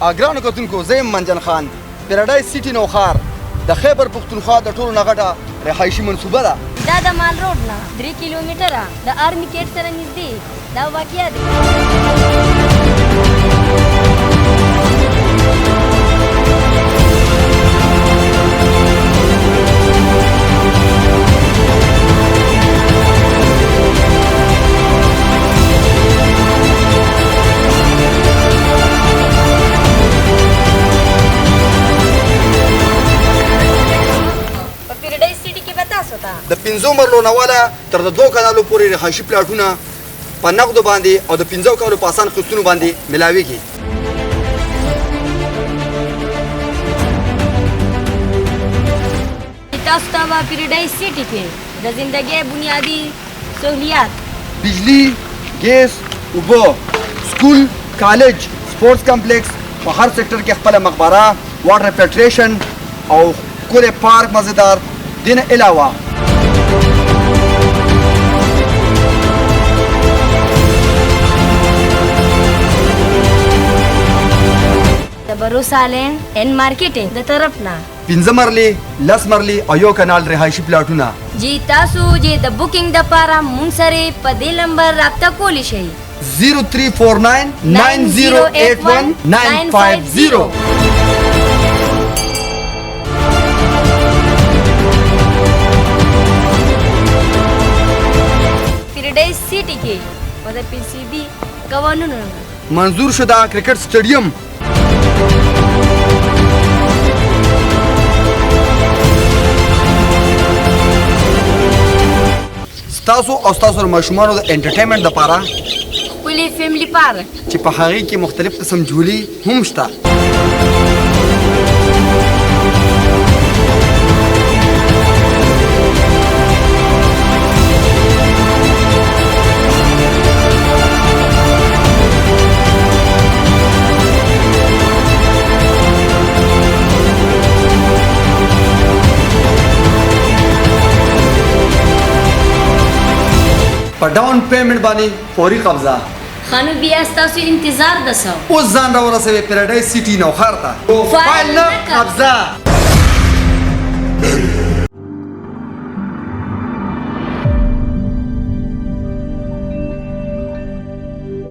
اګرانو کتونکو زه یم منجن خان پیراډایز سیټي نوښار د خیبر پښتونخوا د ټولو نه غټه رهایشي منصوبه ده. دا د مال روډ نه 3 کیلومتره د آرمی کېټ سره نږدې دا واقعه ده. د 5 مرلو نه والا تر د 2 کالو پورې رهایشي پلاټونه په نقدو باندې او د 15 کالو په اسان قسطونو باندې ملاويږي. تاسو ته په پیراډایز سیټي کې د ژوندۍ بنیادی سہولیات بجلی، ګیس، اوبه، سکول، کالج، سپورټس کمپلیکس، په هر سېکټر کې خپل مقبره، واټر فلټریشن او کور پارک مزیدار دین علاوه د بروسالین ان مارکیټینګ د طرف نه 15 مرلې 10 مرلې او یو کانال رهایشي پلاټونه جی تاسو چې د بوکینګ د لپاره مونږ سره په دې نمبر رابطه کولی شئ 0349 9081 950. پیراډایز سیټي کې په د پی سی بي قوانونو منظور شده کرکټ سټیډیم ستاسو او ستاسو ماشومانو د انټرټینمنټ لپاره خپلې فیملی پارک چې په هغې کې مختلف قسم جولي هم شته. په ډاون پیمنټ باندې فوري قبضه خانو بیا ستاسو انتظار دسو اوس ځان را ورسوي پیراډایز سیټي نوښار ته. فایل نه قبضه.